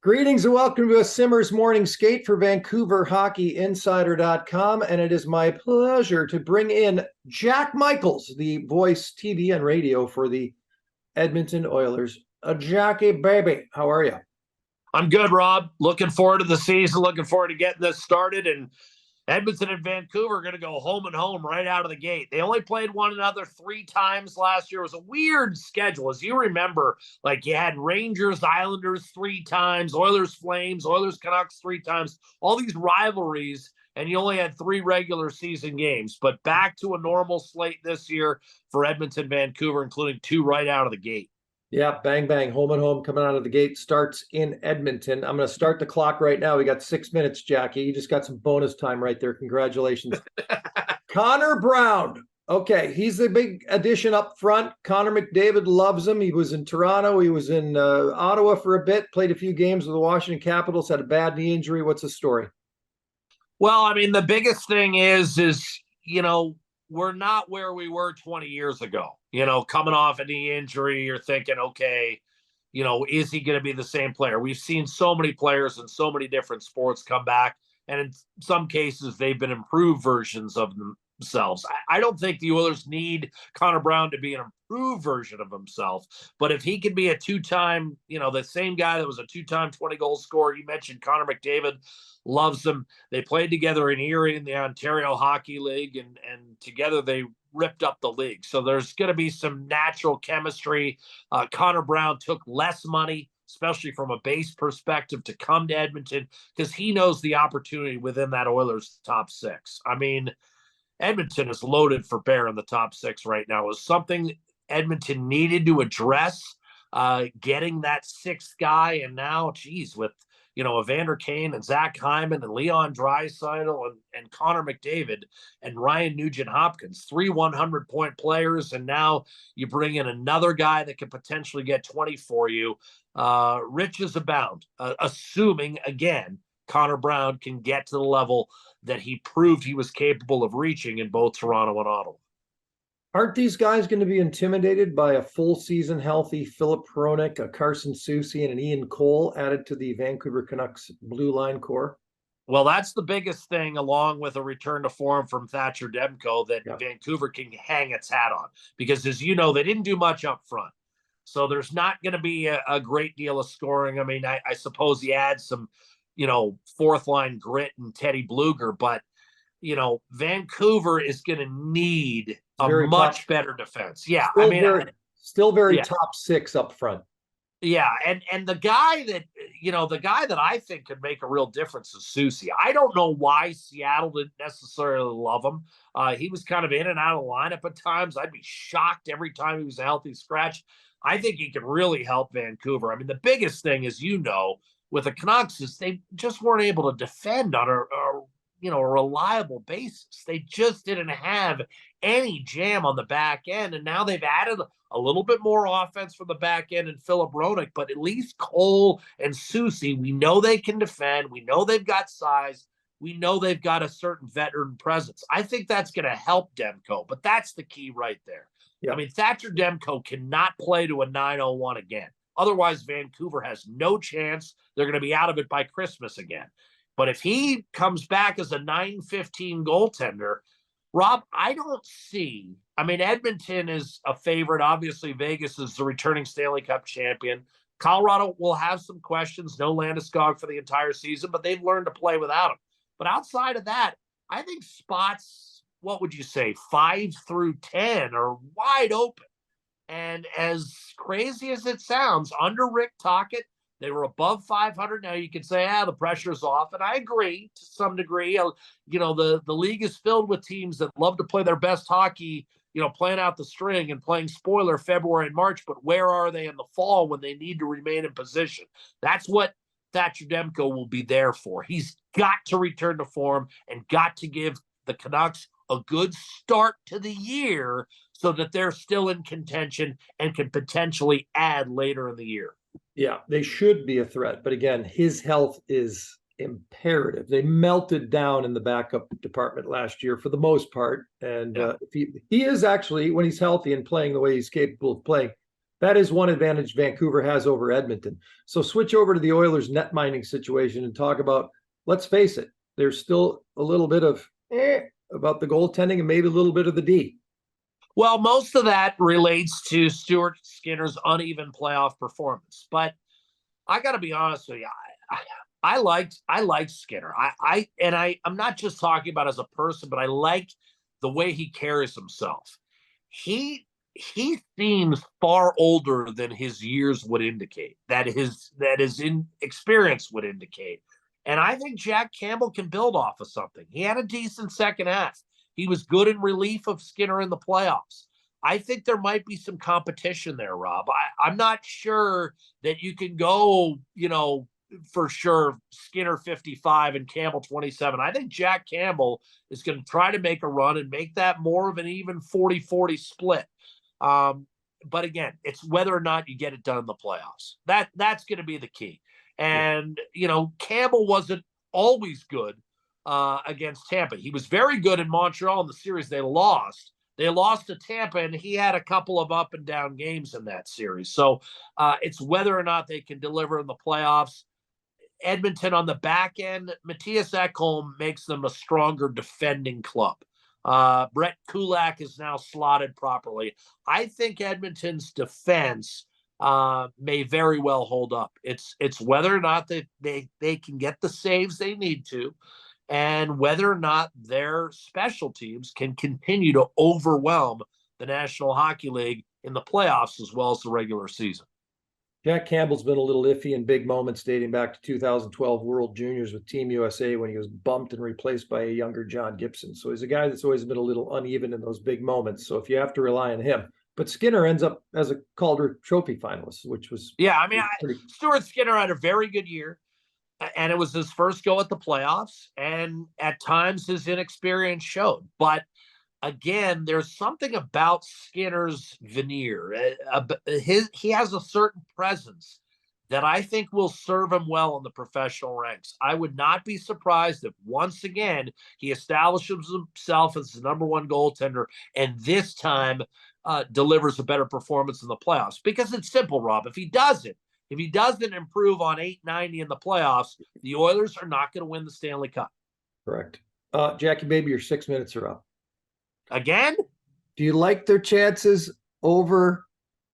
Greetings and welcome to a Simmers Morning Skate for VancouverHockeyInsider.com. And it is my pleasure to bring in Jack Michaels, the voice TV and radio for the Edmonton Oilers. Jackie, baby, how are you? I'm good, Rob. Looking forward to the season. Looking forward to getting this started. And Edmonton and Vancouver are going to go home and home right out of the gate. They only played one another 3 times last year. It was a weird schedule. As you remember, like you had Rangers, Islanders 3 times, Oilers, Flames, Oilers, Canucks 3 times, all these rivalries, and you only had 3 regular season games. But back to a normal slate this year for Edmonton, Vancouver, including 2 right out of the gate. Yeah, bang, bang, home and home coming out of the gate starts in Edmonton. I'm going to start the clock right now. We got 6 minutes, Jackie. You just got some bonus time right there. Congratulations. Connor Brown. Okay, he's the big addition up front. Connor McDavid loves him. He was in Toronto. He was in Ottawa for a bit, played a few games with the Washington Capitals, had a bad knee injury. What's the story? Well, I mean, the biggest thing is, we're not where we were 20 years ago. Coming off a knee injury, you're thinking, okay, is he going to be the same player? We've seen so many players in so many different sports come back, and in some cases, they've been improved versions of themselves. I don't think the Oilers need Connor Brown to be an improved version of himself, but if he can be a 2-time, the same guy that was a 2-time 20-goal scorer, you mentioned Connor McDavid, loves him. They played together in Erie in the Ontario Hockey League, and together they ripped up the league. So there's going to be some natural chemistry. Connor Brown took less money, especially from a base perspective, to come to Edmonton because he knows the opportunity within that Oilers top 6. I mean, Edmonton is loaded for bear in the top 6 right now. It was something Edmonton needed to address, getting that 6th guy. And now, geez, with Evander Kane and Zach Hyman and Leon Draisaitl and Connor McDavid and Ryan Nugent-Hopkins, 3 100-point players, and now you bring in another guy that could potentially get 20 for you. Riches abound, assuming, again, Connor Brown can get to the level that he proved he was capable of reaching in both Toronto and Ottawa. Aren't these guys going to be intimidated by a full season healthy Philip Hronik, a Carson Soucy, and an Ian Cole added to the Vancouver Canucks blue line core? Well, that's the biggest thing, along with a return to form from Thatcher Demko, that Vancouver can hang its hat on. Because, as you know, they didn't do much up front. So there's not going to be a great deal of scoring. I mean, I suppose you add some, fourth line grit and Teddy Bluger, but Vancouver is going to need a much better defense. Yeah. Still very top 6 up front. Yeah. And the guy that I think could make a real difference is Soucy. I don't know why Seattle didn't necessarily love him. He was kind of in and out of the lineup at times. I'd be shocked every time he was a healthy scratch. I think he could really help Vancouver. I mean, the biggest thing is, with the Canucks is they just weren't able to defend on a reliable basis. They just didn't have any jam on the back end. And now they've added a little bit more offense from the back end and Philip Hronik, but at least Cole and Soucy, we know they can defend. We know they've got size. We know they've got a certain veteran presence. I think that's going to help Demko, but that's the key right there. Yeah. I mean, Thatcher Demko cannot play to a 901 again. Otherwise, Vancouver has no chance. They're going to be out of it by Christmas again. But if he comes back as a 915 goaltender, Rob, I don't see. I mean, Edmonton is a favorite. Obviously, Vegas is the returning Stanley Cup champion. Colorado will have some questions. No Landeskog for the entire season, but they've learned to play without him. But outside of that, I think spots, what would you say, 5 through 10 are wide open. And as crazy as it sounds, under Rick Tocchet, they were above 500. Now you could say, the pressure's off. And I agree to some degree. The league is filled with teams that love to play their best hockey, playing out the string and playing spoiler February and March. But where are they in the fall when they need to remain in position? That's what Thatcher Demko will be there for. He's got to return to form and got to give the Canucks a good start to the year so that they're still in contention and can potentially add later in the year. Yeah, they should be a threat. But again, his health is imperative. They melted down in the backup department last year for the most part. And if he is actually, when he's healthy and playing the way he's capable of playing, That is one advantage Vancouver has over Edmonton. So switch over to the Oilers net mining situation and talk about, let's face it, there's still a little bit of about the goaltending and maybe a little bit of the D. Well, most of that relates to Stuart Skinner's uneven playoff performance. But I got to be honest with you, I liked Skinner. I'm not just talking about as a person, but I like the way he carries himself. He seems far older than his years would indicate. That his experience would indicate. And I think Jack Campbell can build off of something. He had a decent second half. He was good in relief of Skinner in the playoffs. I think there might be some competition there, Rob. I'm not sure that you can go, for sure, Skinner 55 and Campbell 27. I think Jack Campbell is going to try to make a run and make that more of an even 40-40 split. But again, it's whether or not you get it done in the playoffs. That's going to be the key. And, Campbell wasn't always good against Tampa. He was very good in Montreal in the series they lost. They lost to Tampa, and he had a couple of up and down games in that series. So it's whether or not they can deliver in the playoffs. Edmonton on the back end, Matthias Ekholm makes them a stronger defending club. Brett Kulak is now slotted properly. I think Edmonton's defense may very well hold up. It's whether or not they can get the saves they need to, and whether or not their special teams can continue to overwhelm the National Hockey League in the playoffs as well as the regular season. Jack Campbell's been a little iffy in big moments dating back to 2012 World Juniors with Team USA when he was bumped and replaced by a younger John Gibson. So he's a guy that's always been a little uneven in those big moments. So if you have to rely on him. But Skinner ends up as a Calder Trophy finalist, which was Stuart Skinner had a very good year, and it was his first go at the playoffs, and at times his inexperience showed. But again, there's something about Skinner's veneer. He has a certain presence that I think will serve him well in the professional ranks. I would not be surprised if once again he establishes himself as the number one goaltender, and this time delivers a better performance in the playoffs. Because it's simple, Rob. If he doesn't improve on 890 in the playoffs, the Oilers are not going to win the Stanley Cup. Correct. Jackie, maybe your 6 minutes are up. Again? Do you like their chances over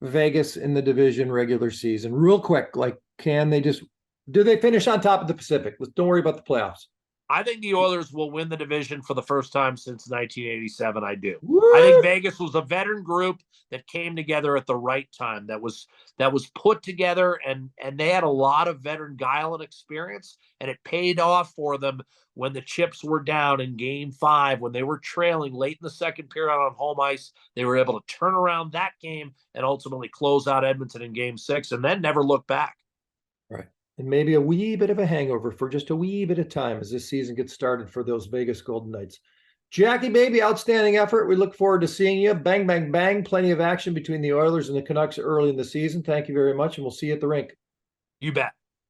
Vegas in the division regular season? Real quick, do they finish on top of the Pacific? Don't worry about the playoffs. I think the Oilers will win the division for the first time since 1987. I do. Woo! I think Vegas was a veteran group that came together at the right time. That was put together, and they had a lot of veteran guile and experience, and it paid off for them when the chips were down in Game 5, when they were trailing late in the second period on home ice. They were able to turn around that game and ultimately close out Edmonton in Game 6, and then never look back. Right. And maybe a wee bit of a hangover for just a wee bit of time as this season gets started for those Vegas Golden Knights. Jackie, baby, outstanding effort. We look forward to seeing you. Bang, bang, bang. Plenty of action between the Oilers and the Canucks early in the season. Thank you very much, and we'll see you at the rink. You bet.